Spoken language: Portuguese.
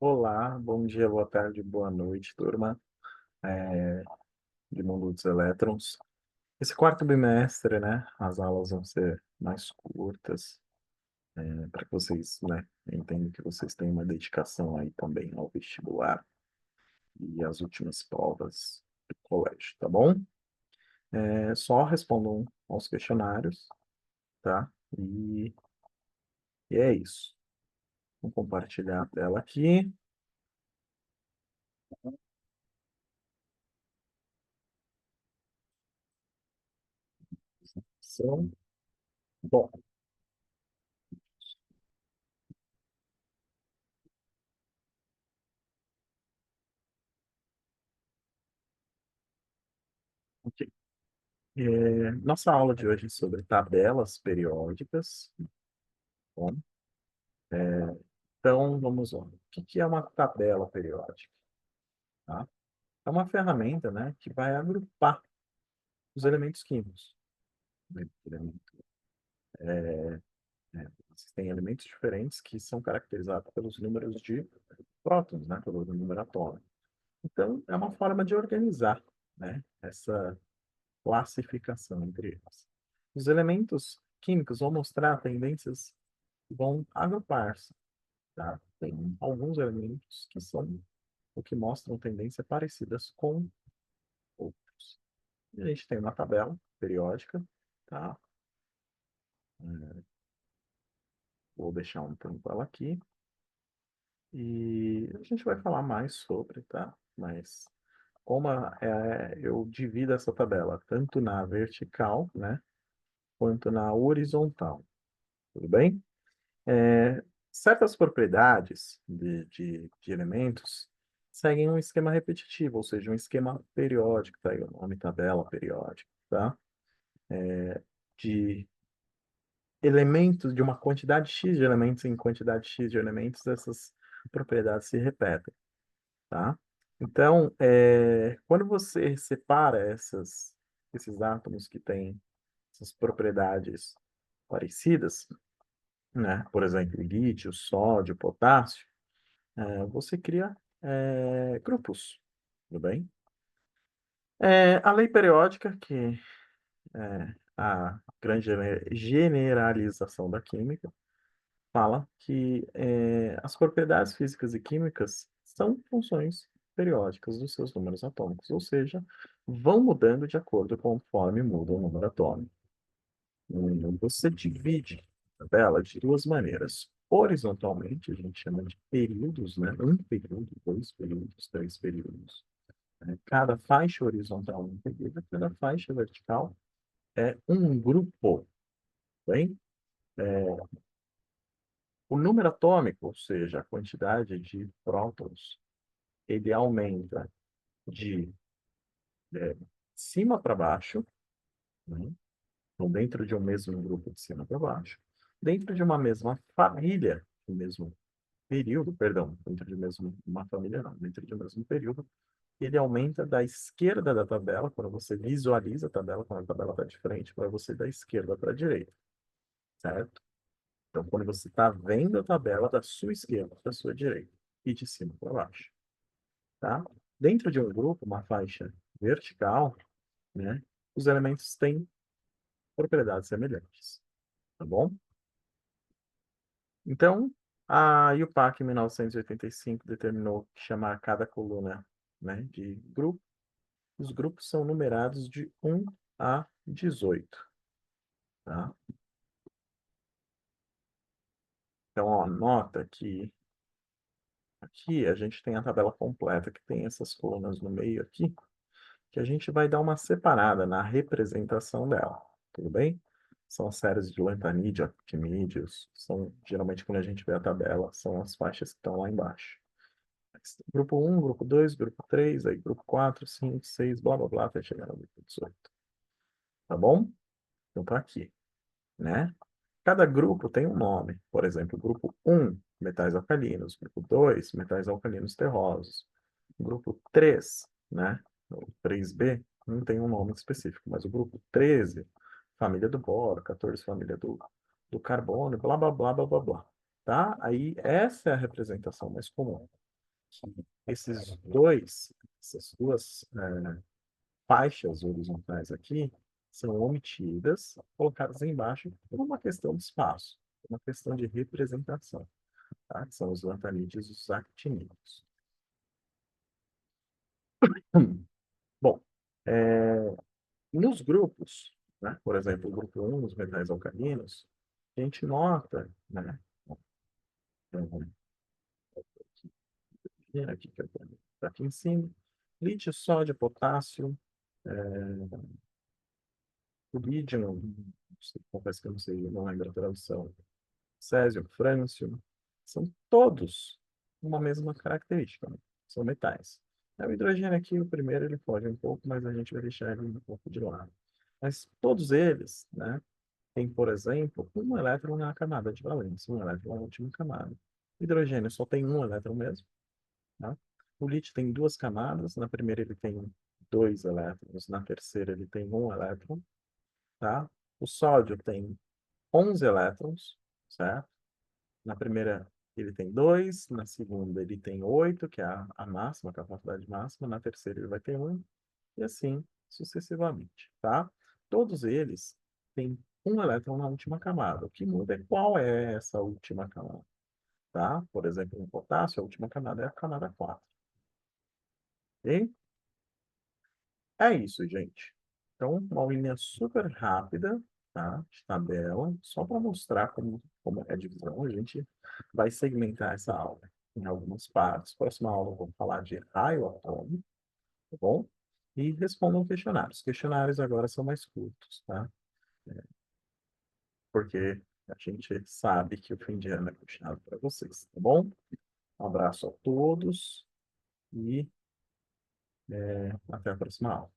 Olá, bom dia, boa tarde, boa noite, turma, de Mundo dos Elétrons. Esse quarto bimestre, né, as aulas vão ser mais curtas, para que vocês, né, entendam que vocês têm uma dedicação aí também ao vestibular e às últimas provas do colégio, tá bom? Só respondam aos questionários, tá? E é isso. Vou compartilhar a tela aqui. Bom, ok. Nossa aula de hoje é sobre tabelas periódicas. Bom, então, vamos lá. O que que é uma tabela periódica? Tá? É uma ferramenta, né, que vai agrupar os elementos químicos. Né? Existem elementos diferentes que são caracterizados pelos números de prótons, né, pelo número atômico. Então, é uma forma de organizar, né, essa classificação entre eles. Os elementos químicos vão mostrar tendências que vão agrupar-se. Tá? Tem alguns elementos que são o que mostram tendências parecidas com outros. E a gente tem uma tabela periódica, tá? É, Vou deixar um tempo ela aqui e a gente vai falar mais sobre, tá? Mas eu divido essa tabela tanto na vertical, né, quanto na horizontal, tudo bem? Certas propriedades de elementos seguem um esquema repetitivo, ou seja, um esquema periódico, tá aí o nome tabela periódica, tá? De elementos, de uma quantidade X de elementos em quantidade X de elementos, essas propriedades se repetem, tá? Então, quando você separa esses átomos que têm essas propriedades parecidas, né? Por exemplo, lítio, sódio, potássio, você cria grupos, tudo bem? A lei periódica, que é a grande generalização da química, fala que as propriedades físicas e químicas são funções periódicas dos seus números atômicos, ou seja, vão mudando de acordo conforme muda o número atômico. Você divide a tabela de duas maneiras. Horizontalmente, a gente chama de períodos, né? Um período, dois períodos, três períodos. Cada faixa horizontal é um período, cada faixa vertical é um grupo, bem? O número atômico, ou seja, a quantidade de prótons, ele aumenta de cima para baixo, né? Então, dentro de um mesmo grupo de cima para baixo, dentro de uma mesma família, no mesmo período, perdão, dentro de mesmo, uma família não, dentro de um mesmo período, ele aumenta da esquerda da tabela, quando você visualiza a tabela, quando a tabela está de frente, para você da esquerda para a direita, certo? Então, quando você está vendo a tabela da sua esquerda para a sua direita e de cima para baixo, tá? Dentro de um grupo, uma faixa vertical, né, os elementos têm propriedades semelhantes, tá bom? Então, a UPAC em 1985 determinou chamar cada coluna, né, de grupo. Os grupos são numerados de 1 a 18, tá? Então, ó, nota que aqui a gente tem a tabela completa, que tem essas colunas no meio aqui, que a gente vai dar uma separada na representação dela, tudo bem? São as séries de lentanídeo, actinídeos, são geralmente quando a gente vê a tabela, são as faixas que estão lá embaixo. Grupo um, grupo 2, grupo 3, aí grupo 4, 5, 6, blá blá blá, até chegar no grupo 18. Tá bom? Então tá aqui, né? Cada grupo tem um nome. Por exemplo, grupo um, metais alcalinos. Grupo 2, metais alcalinos terrosos. Grupo 3, né? O 3B, não tem um nome específico, mas o grupo 13, família do boro, 14, família do carbono, blá, blá, blá, blá, blá, blá. Tá? Aí, essa é a representação mais comum. que essas duas faixas horizontais aqui são omitidas, colocadas embaixo por uma questão de espaço, uma questão de representação, tá? Que são os lantanídeos e os actinídeos. Bom, nos grupos, né, por exemplo, o grupo 1, os metais alcalinos, a gente nota, né, aqui, que tá aqui em cima, lítio, sódio, potássio, o lídio, confesso que eu não sei, não lembro a tradução, césio, frâncio, são todos uma mesma característica, né? São metais. O hidrogênio aqui, o primeiro, ele foge um pouco, mas a gente vai deixar ele um pouco de lado. Mas todos eles, né, têm, por exemplo, um elétron na camada de valência, um elétron na última camada. O hidrogênio só tem um elétron mesmo, tá? O lítio tem duas camadas, na primeira ele tem dois elétrons, na terceira ele tem um elétron, tá? O sódio tem 11 elétrons, certo? Na primeira ele tem dois, na segunda ele tem oito, que é a máxima, a capacidade máxima, na terceira ele vai ter um, e assim sucessivamente, tá? Todos eles têm um elétron na última camada. O que muda é qual é essa última camada, tá? Por exemplo, no potássio, a última camada é a camada 4. Ok? É isso, gente. Então, uma linha super rápida, tá? De tabela, só para mostrar como é a divisão. A gente vai segmentar essa aula em algumas partes. Próxima aula eu vou falar de raio atômico, tá bom? E respondam questionários. Os questionários agora são mais curtos, tá? Porque a gente sabe que o fim de ano é puxado para vocês, tá bom? Um abraço a todos e até a próxima aula.